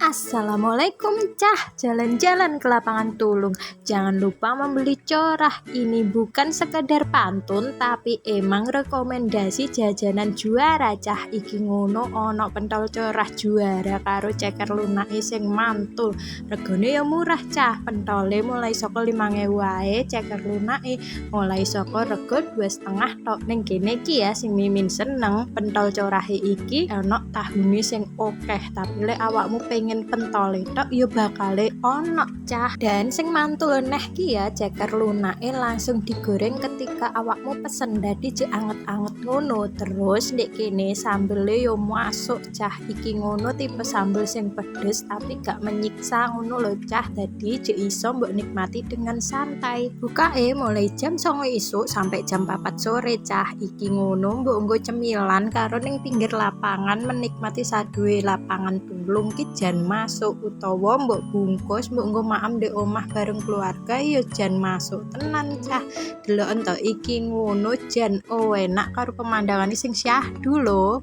Assalamualaikum cah, jalan-jalan ke lapangan tulung. Jangan lupa membeli corah. Ini bukan sekedar pantun, tapi emang rekomendasi jajanan juara cah. Iki ngono ono pentol corah juara karo ceker lunake sing mantul. Regane ya murah cah, pentole mulai saka 5.000 wae, ceker lunake mulai saka rego 2,5 tok. Ning kene iki ya sing mimin seneng, pentol corahe iki ono tahune sing akeh, tapi lek awakmu pengen pentole tok ya bakale ono cah. Dan sing mantul neh ki ya ceker lunake langsung digoreng ketika awakmu pesen, dadi jek anget-anget ngono. Terus ndek kene sambele yo masuk cah, iki ngono tipe sambel sing pedes tapi gak menyiksa ngono lho cah, dadi jek iso mbok nikmati dengan santai. Bukae mulai jam 09.00 isuk sampai jam 4 sore cah. Iki ngono mbok nggo cemilan karo ning pinggir lapangan menikmati saduwe lapangan tulung ki jan masuk, utawa mbok bungkus mbok nggo maem ndek omah bareng keluarga ya jan masuk tenan cah. Delok ento iki ngono jan enak karo pemandangane sing syahdu lho.